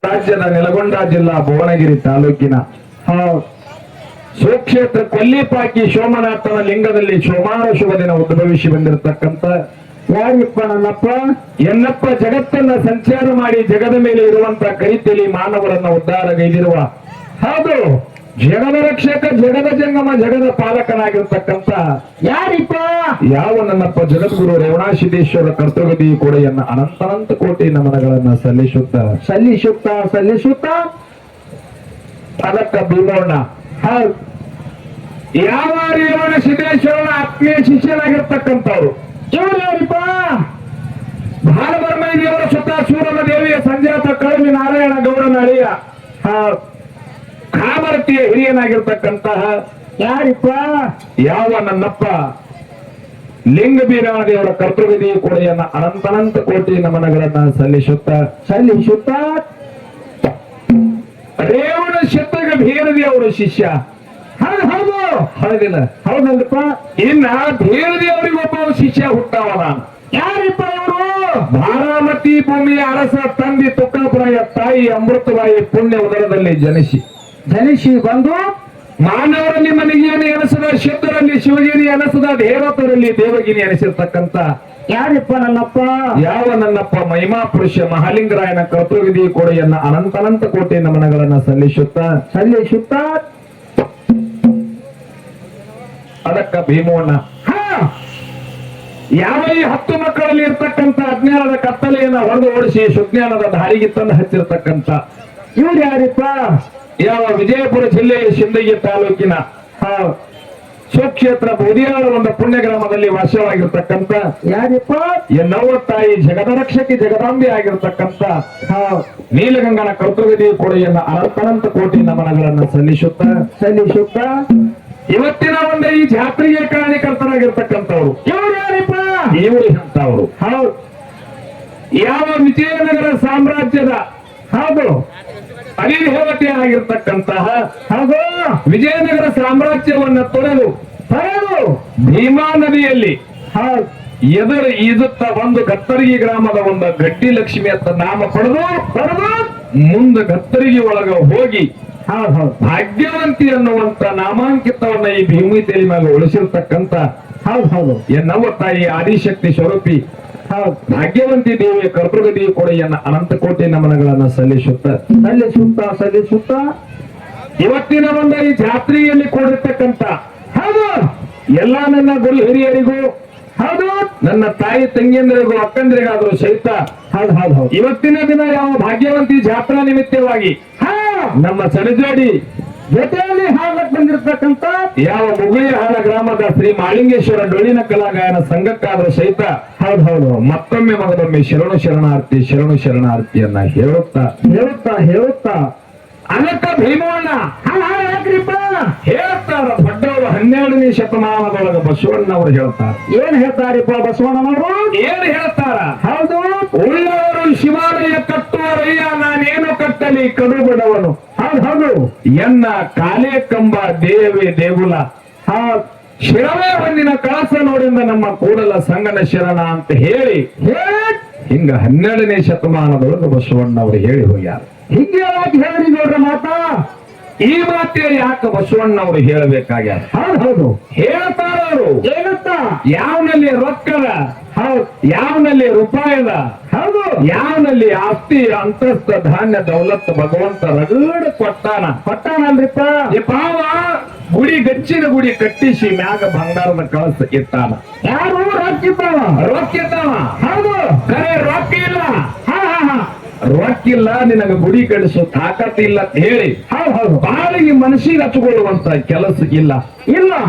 ರಾಜ್ಯದ ನೆಲಗೊಂಡ ಜಿಲ್ಲಾ ಭುವನಗಿರಿ ತಾಲೂಕಿನ ಸುಕ್ಷೇತ್ರ ಕೊಲ್ಲಿಪಾಕಿ ಸೋಮನಾಥನ ಲಿಂಗದಲ್ಲಿ ಸೋಮಾರ ಶುಭ ದಿನ ಉದ್ಭವಿಸಿ ಬಂದಿರತಕ್ಕಂತ ಯಾರಿಪ್ಪ ನನ್ನಪ್ಪ ಎನ್ನಪ್ಪ ಜಗತ್ತನ್ನ ಸಂಚಾರ ಮಾಡಿ ಜಗದ ಮೇಲೆ ಇರುವಂತ ಕೈತಲಿ ಮಾನವರನ್ನ ಉದ್ಧಾರಗೈದಿರುವ ಹೌದು ಜಗದ ರಕ್ಷಕ ಜಗದ ಜಂಗಮ ಜಗದ ಪಾಲಕನಾಗಿರ್ತಕ್ಕಂತ ಯಾರಿಪ್ಪ ಯಾವ ನನ್ನಪ್ಪ ಜಗದ್ಗುರು ರೇವಣಾಸಿದ್ದೇಶ್ವರ ಕರ್ತೃಗದಿ ಕೂಡೆಯನ್ನ ಅನಂತ ಕೋಟಿ ನಮನಗಳನ್ನ ಸಲ್ಲಿಸುತ್ತ ಅದಕ್ಕ ಭೀಮಣ್ಣ ಯಾವ ರೇವಣ ಸಿದ್ದೇಶ್ವರನ ಆತ್ಮೀಯ ಶಿಷ್ಯನಾಗಿರ್ತಕ್ಕಂಥವ್ರು ಇವರು ಯಾರಿಪ್ಪ ಭಾರಬರ್ಮೈ ದೇವರ ಸುತ್ತ ಸೂರನ ದೇವಿಯ ಸಂಜಾತ ಕಳವಿ ನಾರಾಯಣ ಗೌಡನ ಅಳಿಯ ಕಾಮರ್ತಿಯ ಹಿರಿಯನಾಗಿರ್ತಕ್ಕಂತಹ ಯಾರಿಪ್ಪ ಯಾವ ನನ್ನಪ್ಪ ಲಿಂಗ ಬೀರಾಣ ದೇವರ ಕರ್ತೃವಿಧಿ ಕೂಡೆಯನ್ನ ಅನಂತ ಕೋಟಿ ನಮನಗಳನ್ನ ಸಲ್ಲಿಸುತ್ತ ರೇವಣ ಶತಕ ಭೀರದಿ ಅವರ ಶಿಷ್ಯ ಹೌದು ಹೌದಿಲ್ಲ ಹೌದಲ್ರಿಪ್ಪ ಇನ್ನ ಭೀರದಿ ಅವರಿಗೊಬ್ಬ ಶಿಷ್ಯ ಹುಟ್ಟಾವ ನಾನು ಯಾರಿಪ್ಪ ಇವರು ಬಾರಾಮತಿ ಭೂಮಿಯ ಅರಸ ತಂದೆ ತುಕ್ಕಪುರಾಯ ತಾಯಿ ಅಮೃತವಾಯಿ ಪುಣ್ಯ ಉದರದಲ್ಲಿ ಜನಿಸಿ ಬಂದು ಮಾನವರಲ್ಲಿ ಮನೆಗಿನಿ ಅನಿಸದ ಶುದ್ಧರಲ್ಲಿ ಶಿವಗಿರಿ ಅನಿಸದ ದೇವತರಲ್ಲಿ ದೇವಗಿನಿ ಅನಿಸಿರ್ತಕ್ಕಂತ ಯಾರಿಪ್ಪ ನನ್ನಪ್ಪ ಯಾವ ನನ್ನಪ್ಪ ಮಹಿಮಾ ಪುರುಷ ಮಹಾಲಿಂಗರಾಯನ ಕರ್ತೃವಿಧಿ ಕೂಡೆಯನ್ನ ಅನಂತ ಕೋಟಿ ನಮನಗಳನ್ನ ಸಲ್ಲಿಸುತ್ತ ಅದಕ್ಕ ಭೀಮಣ್ಣ ಯಾವ ಈ 10 ಮಕ್ಕಳಲ್ಲಿ ಇರ್ತಕ್ಕಂಥ ಅಜ್ಞಾನದ ಕತ್ತಲೆಯನ್ನ ಹೊಡೆದು ಓಡಿಸಿ ಸುಜ್ಞಾನದ ದಾರಿಗೆ ತಂದು ಹಚ್ಚಿರ್ತಕ್ಕಂಥ ಇವ್ರು ಯಾರಿಪ್ಪ ಯಾವ ವಿಜಯಪುರ ಜಿಲ್ಲೆಯ ಸಿಂದಗಿ ತಾಲೂಕಿನ ಸುಕ್ಷೇತ್ರ ಬೂದಿಯಾಳ ಒಂದು ಪುಣ್ಯ ಗ್ರಾಮದಲ್ಲಿ ವಾಸವಾಗಿರ್ತಕ್ಕಂಥ ಯಾರಿಪ್ಪ ಎನ್ನವ್ವ ತಾಯಿ ಜಗದ ರಕ್ಷಕಿ ಜಗದಾಂಬೆ ಆಗಿರ್ತಕ್ಕಂಥ ನೀಲಗಂಗನ ಕರ್ತೃವಿಧಿ ಕೂಡೆಯನ್ನ ಅನಂತ ಕೋಟಿ ನಮನಗಳನ್ನ ಸಲ್ಲಿಸುತ್ತ ಇವತ್ತಿನ ಒಂದು ಈ ಜಾತ್ರೆಗೆ ಕಾರಣಕರ್ತರಾಗಿರ್ತಕ್ಕಂಥವ್ರು ಇವರು ಯಾರಿಪ್ಪ ಇವರು ಅಂತವ್ರು ಹೌದು ಯಾವ ವಿಜಯನಗರ ಸಾಮ್ರಾಜ್ಯದ ಹೌದು ಅನಿರ್ಹೇವತೆ ಆಗಿರ್ತಕ್ಕಂತಹ ಹಾಗೂ ವಿಜಯನಗರ ಸಾಮ್ರಾಜ್ಯವನ್ನ ತೊರೆದು ಭೀಮಾ ನದಿಯಲ್ಲಿ ಈಜುತ್ತ ಒಂದು ಗತ್ತರಿಗೆ ಗ್ರಾಮದ ಒಂದು ಗಡ್ಡಿ ಲಕ್ಷ್ಮಿ ಅಂತ ನಾಮ ಪಡೆದು ಮುಂದೆ ಗತ್ತರಿಗೆ ಒಳಗ ಹೋಗಿ ಭಾಗ್ಯವಂತಿ ಅನ್ನುವಂತ ನಾಮಾಂಕಿತವನ್ನ ಈ ಭೀಮಿ ತಲೆ ಮೇಲೆ ಉಳಿಸಿರ್ತಕ್ಕಂತ ಹೌದು ಎನ್ನವ್ವ ತಾಯಿ ಆದಿಶಕ್ತಿ ಸ್ವರೂಪಿ ಭಾಗ್ಯವಂತಿ ದೇವಿಯ ಕರ್ತೃಗದಿ ಕೂಡೆಯನ್ನ ಅನಂತ ಕೋಟಿ ನಮನಗಳನ್ನ ಸಲ್ಲಿಸುತ್ತ ಇವತ್ತಿನ ಒಂದು ಈ ಜಾತ್ರೆಯಲ್ಲಿ ಕೂಡಿರ್ತಕ್ಕಂತ ಹೌದು ಎಲ್ಲಾ ನನ್ನ ಗುರು ಹಿರಿಯರಿಗೂ ಹೌದು ನನ್ನ ತಾಯಿ ತಂಗಿಯಂದರಿಗೂ ಅಕ್ಕಂದರಿಗಾದ್ರೂ ಸಹಿತ ಹೌದು ಇವತ್ತಿನ ದಿನ ಯಾವ ಭಾಗ್ಯವಂತಿ ಜಾತ್ರಾ ನಿಮಿತ್ತವಾಗಿ ನಮ್ಮ ಸರಿಜೋಡಿ ಜೊತೆಯಲ್ಲಿ ಹಾಡಕ್ ಬಂದಿರತಕ್ಕಂತ ಯಾವ ಮುಗುಳಿ ಹಾಡ ಗ್ರಾಮದ ಶ್ರೀ ಮಾಳಿಂಗೇಶ್ವರ ಡೊಳ್ಳಿನ ಕಲಾಗಾಯನ ಸಂಘಕ್ಕಾದ್ರೂ ಸಹಿತ ಹೌದು ಮತ್ತೊಮ್ಮೆ ಮಗದೊಮ್ಮೆ ಶರಣು ಶರಣಾರ್ಥಿಯನ್ನ ಹೇಳುತ್ತಾ ಅದಕ್ಕ ಭೀಮಣ್ಣ ಹೇಳ್ತಾರ ದೊಡ್ಡವರು 12ನೇ ಶತಮಾನದೊಳಗ ಬಸವಣ್ಣವರು ಹೇಳ್ತಾರ ಏನ್ ಹೇಳ್ತಾರಿಪ್ಪ ಬಸವಣ್ಣನವರು ಏನ್ ಹೇಳ್ತಾರ ಹೌದು ಉಳ್ಳವರು ಶಿವಾಲಯ ಕಟ್ಟುವರಯ್ಯ ನಾನೇನು ಕಟ್ಟಲಿ ಕಡು ಬಡವನು ಹೌದು ಎನ್ನ ಕಾಲೇ ಕಂಬ ದೇಗುಲ ಶಿರವೇ ಹೊಂದಿನ ಕಳಸ ನೋಡಿಂದ ನಮ್ಮ ಕೂಡಲ ಸಂಗನ ಶರಣ ಅಂತ ಹೇಳಿ ಹಿಂಗ 12ನೇ ಶತಮಾನದೊಳಗ ಬಸವಣ್ಣವರು ಹೇಳಿ ಹೋಗ್ಯಾರ ಹಿಂಗೆ ಯಾಕೆ ಹೇಳಿ ನೋಡ್ರ ಮಾತಾ ಈ ಮಾತೆ ಯಾಕೆ ಬಸವಣ್ಣವರು ಹೇಳಬೇಕಾಗ್ಯಾರ ಹೌದು ಹೇಳ್ತಾರ ಅವರು ಹೇಳುತ್ತಾ ಯಾವನಲ್ಲಿ ರೊಕ್ಕದ ಯಾವನಲ್ಲಿ ರೂಪಾಯದ ಹೌದು ಯಾವನಲ್ಲಿ ಆಸ್ತಿ ಅಂತಸ್ತ ಧಾನ್ಯ ದೌಲತ್ ಭಗವಂತ ರಗಡ ಕೊಟ್ಟಾನಲ್ರಿಪ್ಪ ಪಾವ ಗುಡಿ ಗಚ್ಚಿನ ಗುಡಿ ಕಟ್ಟಿಸಿ ಮ್ಯಾಗ ಬಂಗಾರದ ಕಳಸ ಇಟ್ಟಾನ ಯಾರು ರೊಕ್ಕಿದ್ದಾವ ಹೌದು ಕರೆ ರೊಕ್ಕ ಇಲ್ಲ ರೊಕ್ಕಿಲ್ಲ ನಿನಗ ಗುಡಿ ಕಳಿಸೋ ತಾಕತ್ತಿಲ್ಲ ಅಂತ ಹೇಳಿ ಬಾಳಿಗೆ ಮನಸ್ಸಿಗೆ ಹಚ್ಕೊಳ್ಳುವಂತ ಕೆಲಸ ಇಲ್ಲ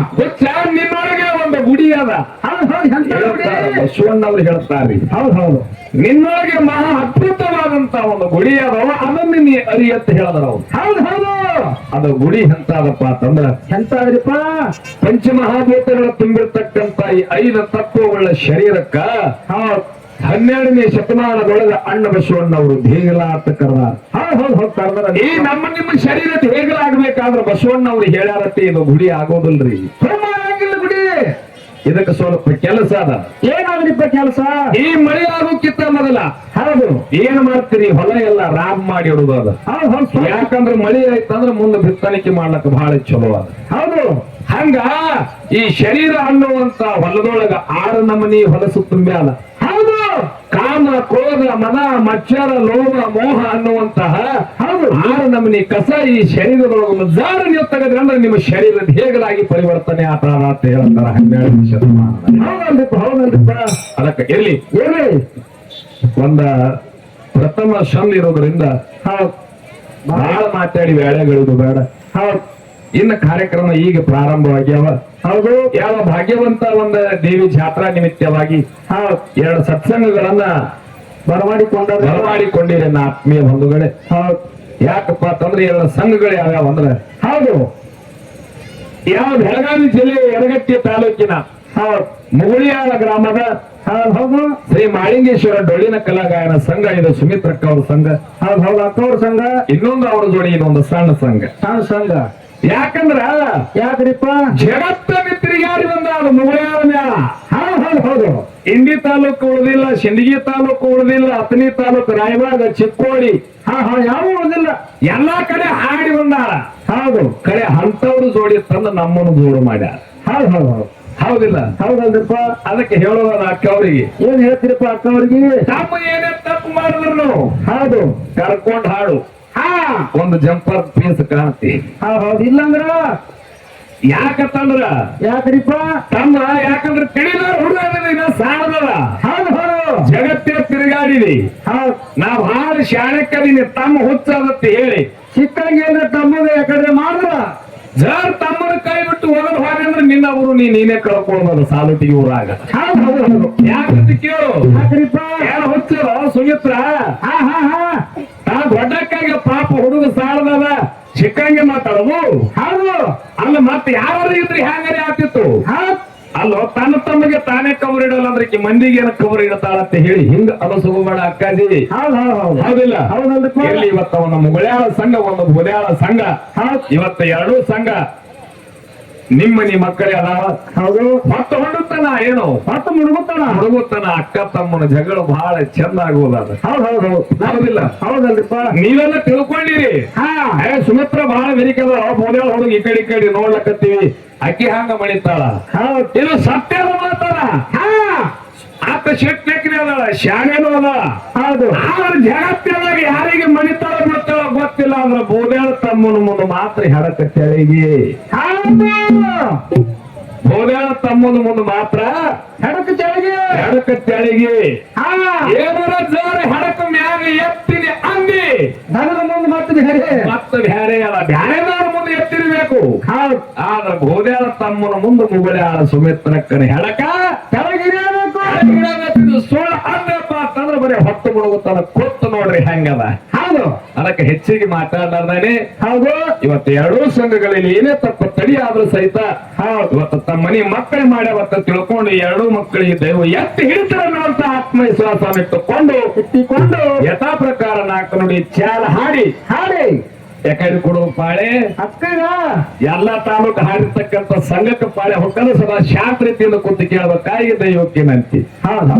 ನಿನ್ನೊಳಗೆ ಒಂದು ಗುಡಿ ಅದ ಬಸವಣ್ಣವ್ರು ಹೇಳ್ತಾರ್ರಿ ಹೌದು ನಿನ್ನೊಳಗೆ ಮಹಾ ಅದ್ಭುತವಾದಂತ ಒಂದು ಗುಡಿ ಅದಾವ ಅದನ್ನ ನೀ ಅರಿಯತ್ತ ಹೇಳಿದ್ರ ಹೌದು ಅದು ಗುಡಿ ಎಂತಾದಪ್ಪ ಅಂತಂದ್ರ ಎಂತಾದ್ರಿಪ್ಪ ಪಂಚಮಹಾಭೂತಗಳ ತುಂಬಿರ್ತಕ್ಕಂತ ಈ 5 ತತ್ವಗಳ ಶರೀರಕ್ಕ 12ನೇ ಶತಮಾನದೊಳಗ ಅಣ್ಣ ಬಸವಣ್ಣವರು ಹೇಗಲ ಅಂತ ಕರ್ದಾರ ಈ ನಿಮ್ಮ ಶರೀರದ ಹೇಗಲಾಗಬೇಕಾದ್ರೆ ಬಸವಣ್ಣವ್ರು ಹೇಳ್ಯಾರತ್ತೆ ಇದು ಗುಡಿ ಆಗೋದಿಲ್ರಿ ಗುಡಿ ಇದಕ್ಕೆ ಸ್ವಲ್ಪ ಕೆಲಸ ಅದ. ಏನಾದ್ರಿಪ್ಪ ಕೆಲಸ? ಈ ಮಳೆ ಆಗೋಕ್ಕಿಂತ ಮೊದಲ ಹೌದು ಏನ್ ಮಾಡ್ತೀರಿ, ಹೊಲ ಎಲ್ಲ ರಾಮ್ ಮಾಡಿ ಇಡುದು ಅದ. ಯಾಕಂದ್ರೆ ಮಳೆ ಆಯ್ತಂದ್ರೆ ಮುಂದೆ ಬಿತ್ತಣಿಕೆ ಮಾಡ್ಲಕ್ಕ ಬಹಳ ಚಲೋ ಅದ. ಹೌದು ಹಂಗ ಈ ಶರೀರ ಅನ್ನುವಂತ ಹೊಲದೊಳಗ 6 ನಮನಿ ಹೊಲಸು ತುಂಬ್ಯಾಲ. ಹೌದು ಕಾಮ, ಕ್ರೋಧ, ಮನ, ಮಚ್ಚರ, ಲೋಭ, ಮೋಹ ಅನ್ನುವಂತಹ 6 ನಮನಿ ಕಸ ಈ ಶರೀರದೊಳಗ ಜಾರ ನೀವು ತೆಗೆದ್ರೆ ಅಂದ್ರೆ ನಿಮ್ಮ ಶರೀರದ ಹೇಗಲಾಗಿ ಪರಿವರ್ತನೆ ಆತ ಅಂತ ಹೇಳ್ತಾರ 12ನೇ ಶತಮಾನ. ಹೌದಲ್ರಿಪ್ಪ ಅದಕ್ಕೆ ಇರ್ಲಿ, ಏನೇ ಒಂದ ಪ್ರಥಮ ಶಂದ್ ಇರೋದ್ರಿಂದ ಬಹಳ ಮಾತಾಡಿ ವೇಳೆಗಳಿದು ಬೇಡ. ಹೌದು ಇನ್ನು ಕಾರ್ಯಕ್ರಮ ಈಗ ಪ್ರಾರಂಭವಾಗ್ಯಾವ. ಹೌದು ಯಾವ ಭಾಗ್ಯವಂತ ಒಂದು ದೇವಿ ಜಾತ್ರಾ ನಿಮಿತ್ತವಾಗಿ 2 ಸತ್ಸಂಗಗಳನ್ನ ಬರಮಾಡಿಕೊಂಡಿರಿ ನನ್ನ ಆತ್ಮೀಯ ಬಂಧುಗಳೇ. ಹೌದು ಯಾಕಪ್ಪ ಅಂತಂದ್ರೆ 2 ಸಂಘಗಳು ಯಾವ್ಯಾವ ಅಂದ್ರೆ, ಹೌದು ಯಾವ ಬೆಳಗಾವಿ ಜಿಲ್ಲೆ ಯರಗಟ್ಟಿ ತಾಲೂಕಿನ ಮುಗುಳಿಯಾಳ ಗ್ರಾಮದ ಹೌದು ಶ್ರೀ ಮಾಳಿಂಗೇಶ್ವರ ಡೊಳ್ಳಿನ ಕಲಾಗಾಯನ ಸಂಘ, ಇದು ಸುಮಿತ್ರಕ್ಕ ಅವ್ರ ಸಂಘ. ಹೌದು ಅಕ್ಕವ್ರ ಸಂಘ, ಇನ್ನೊಂದು ಅವ್ರ ಜೋಡಿ ಇನ್ನೊಂದು ಸಣ್ಣ ಸಂಘ. ಸಂಘ ಯಾಕಂದ್ರ ಯಾಕ್ರಿಪ್ಪ? ಜಗತ್ತಲ್ಲಿ ತಿರುಗಾಡಿ ಬಂದ ಅದು ಮುಗುಳಿಯಾಳ ಮೇಳ. ಹೌದು ಇಂಡಿ ತಾಲೂಕು ಉಳಿದಿಲ್ಲ, ಸಿಂದಗಿ ತಾಲೂಕು ಉಳಿದಿಲ್ಲ, ಅತನಿ ತಾಲೂಕು, ರಾಯಬಾಗ, ಚಿಕ್ಕೋಡಿ, ಯಾವ ಉಳಿದಿಲ್ಲ, ಎಲ್ಲಾ ಕಡೆ ಹಾಡಿ ಬಂದಾರ. ಹೌದು ಕಡೆ ಅಂತವ್ರು ಜೋಡಿ ತಂದು ನಮ್ಮನ್ನು ಜೋಡು ಮಾಡ್ಯಾರ. ಹೌದು ಹೌದಿಲ್ಲ? ಹೌದಲ್ರಿಪ್ಪ. ಅದಕ್ಕೆ ಹೇಳೋದ ಅಕ್ಕ ಅವ್ರಿಗೆ, ಏನ್ ಹೇಳ್ತೀರಪ್ಪ ಅಕ್ಕವ್ರಿಗೆ? ತಮ್ಮ ಏನೇ ತಪ್ಪು ಮಾಡಿದ್ರು ಹೌದು ಕರ್ಕೊಂಡ್ ಹಾಡು, ಒಂದು ಜಂಪರ್ ಪೀಸ್ ಕಾಣ್ತಿ. ಹೌದು ಇಲ್ಲಂದ್ರ ಯಾಕಂದ್ರ ಯಾಕ್ರಿಪ್ಪ? ತಮ್ಮ ಯಾಕಂದ್ರೆ ತಿಳಿದ ಹುಡುಗ ಸಾಣದ. ಹೌದು ಹೌದು ಜಗತ್ತೇ ತಿರುಗಾಡಿದಿ, ಹೌದು ನಾವ್ ಹಾಡು ಶಾಣಕ್ಕದೀನಿ, ತಮ್ಮ ಹುಚ್ಚದತ್ತೆ ಹೇಳಿ ಸಿಕ್ಕಂಗೆ ತಮ್ಮದ ಯಾಕಂದ್ರೆ ಮಾಡಿದ್ರ ಜರ್ ತಮ್ಮನ ಕೈ ಬಿಟ್ಟು ಹೋಗೋದು ಹಾಗಂದ್ರೆ ನಿನ್ನ ಊರು ನೀನೇ ಕಳ್ಕೊಳ್ಳೋದು ಸಾಲುಟಿಗೆ ಊರಾಗ. ಯಾಕಂತ ಕೇಳು, ಯಾಕ್ರಿಪ್ಪ? ಯಾರು ಹುಚ್ಚರ ಸುಮಿತ್ರ ತಾ ದೊಡ್ಡಕ್ಕಾಗ ಪಾಪ ಹುಡುಗ ಸಾಲದ ಸಿಕ್ಕಂಗೆ ಮಾತಾಡೋದು. ಹೌದು ಅಲ್ಲ ಮತ್ತೆ ಯಾರು ಇದ್ರಿ ಹ್ಯಾಂಗಾರೆ ಆಗ್ತಿತ್ತು. ಅಲ್ಲೋ ತನ್ನ ತಮ್ಮಗೆ ತಾನೇ ಕವರ್ ಇಡಲ್ಲ ಅಂದ್ರೆ ಮಂದಿಗೆ ಏನ ಕವರ್ ಇಡತಾಳಂತ ಹೇಳಿ ಹಿಂಗ ಅಲಸೋಬೇಡ ಅಕ್ಕಾಜಿ. ಹೌದಿಲ್ಲ? ಇಲ್ಲಿ ಇವತ್ತ ಒಂದು ಮುಗುಳ್ಯಾಳ ಸಂಘ, ಒಂದು ಬುದ್ಯಾಳ ಸಂಘ, ಇವತ್ತ 2 ಸಂಘ ನಿಮ್ಮ ಮಕ್ಕಳೇ ಅದಾವ. ಹೌದು ಮತ್ತೆ ಹೊಂಡುತ್ತಾನ ಏನು ಮತ್ತೆ ಮುಳುಗುತ್ತಾನ ಅಕ್ಕ ತಮ್ಮನ ಜಗಳ ಬಹಳ ಚಂದ ಆಗುವುದಾದ. ಹೌದಿಲ್ಲ? ಹೌದಲ್ರಿಪ್ಪ. ನೀವೆಲ್ಲ ತಿಳ್ಕೊಂಡಿರಿ. ಸುಮಿತ್ರ ಬಹಳ ಬೆರಿಕದ ಬೋದ್ಯಾಳ ಹುಡುಗ ಈ ಕಡೆ ನೋಡ್ಲಕತ್ತೀವಿ, ಅಕ್ಕಿ ಹಂಗ ಮಣಿತಾಳ. ಇದು ಸತ್ಯದ ಮಾತಾಡ. ಆತ ಶಿಟ್ನಕ್ರಿ ಅದಾಳ, ಶಾಣೆನೂ ಅದ. ಹೌದು ಆದ್ರೆ ಜಗತ್ತಿನಾಗ ಯಾರಿಗೆ ಮಣಿತಾಳ ಬಿಡ್ತಾಳ ಗೊತ್ತಿಲ್ಲ. ಅಂದ್ರೆ ಬೋದ್ಯಾಳ ತಮ್ಮನ ಮುಂದೆ ಮಾತ್ರ ಹೆಡಕ ತೆಳಿಗೆ, ಬೋದ್ಯಾಳ ತಮ್ಮನ ಮುಂದೆ ಮಾತ್ರ ಹೆಡಕ ತೆಳಿಗೆ. ಏನಾರ ಜೋರ ಹೆಡಕ ಮ್ಯಾಗ ಎತ್ತಿನಿ ಅಂದಿ ನನಗ ಮುಂದೆ ಮತ್ತೆ ಬ್ಯಾರೆ ಅಲ್ಲ, ಬ್ಯಾರೆದವ್ರ ಮುಂದೆ ಎತ್ತಿರ್ಬೇಕು. ಆದ್ರೆ ಬೋದ್ಯಾಳ ತಮ್ಮನ ಮುಂದೆ ಮುಗುಳ್ಯಾಳ ಸುಮಿತ್ರಕ್ಕನ ಹೆಡಕ ತೆಳಗಿರಬೇಕು. ಸುಳ್ಳು ಅಂದಪ್ಪ ಅಂತಂದ್ರೆ ಬರೀ ಹೊತ್ತು ಮುಳುಗುತ್ತಾನ. ಕೊತ್ತು ನೋಡ್ರಿ ಹೆಂಗದ. ಹೌದು ಅದಕ್ಕೆ ಹೆಚ್ಚಿಗೆ ಮಾತಾಡಲಾರ್ದಾನೆ. ಹೌದು ಇವತ್ತು 2 ಸಂಘಗಳಲ್ಲಿ ಏನೇ ತಪ್ಪು ತಡಿ ಆದ್ರೂ ಸಹಿತ ಇವತ್ತು ತಮ್ಮ ಮನೆ ಮಕ್ಕಳು ಮಾಡ್ಯಾವತ್ತ ತಿಳ್ಕೊಂಡು 2 ಮಕ್ಕಳಿಗೆ ದೈವ ಎತ್ತಿ ಹಿಡಿತಾರೆ ಅನ್ನುವಂತ ಆತ್ಮವಿಶ್ವಾಸ ಇಟ್ಟುಕೊಂಡು ಯಥಾ ಪ್ರಕಾರ 4 ನುಡಿ ಚಾಲ ಹಾಡಿ ಯಾಕಡೆ ಕೊಡುವ ಪಾಳೆ ಅಕ್ಕಗ ಎಲ್ಲ ತಾಲೂಕು ಹಾಡಿರ್ತಕ್ಕಂಥ ಸಂಘಕ್ಕೆ ಪಾಳೆ ಹೊಕ್ಕಲು ಸದಾ ಶಾಂತ ರೀತಿಯಿಂದ ಕೂತು ಕೇಳಬೇಕಾಗಿ ದೈವಕ್ಕೇನಂತಿ. ಹೌದು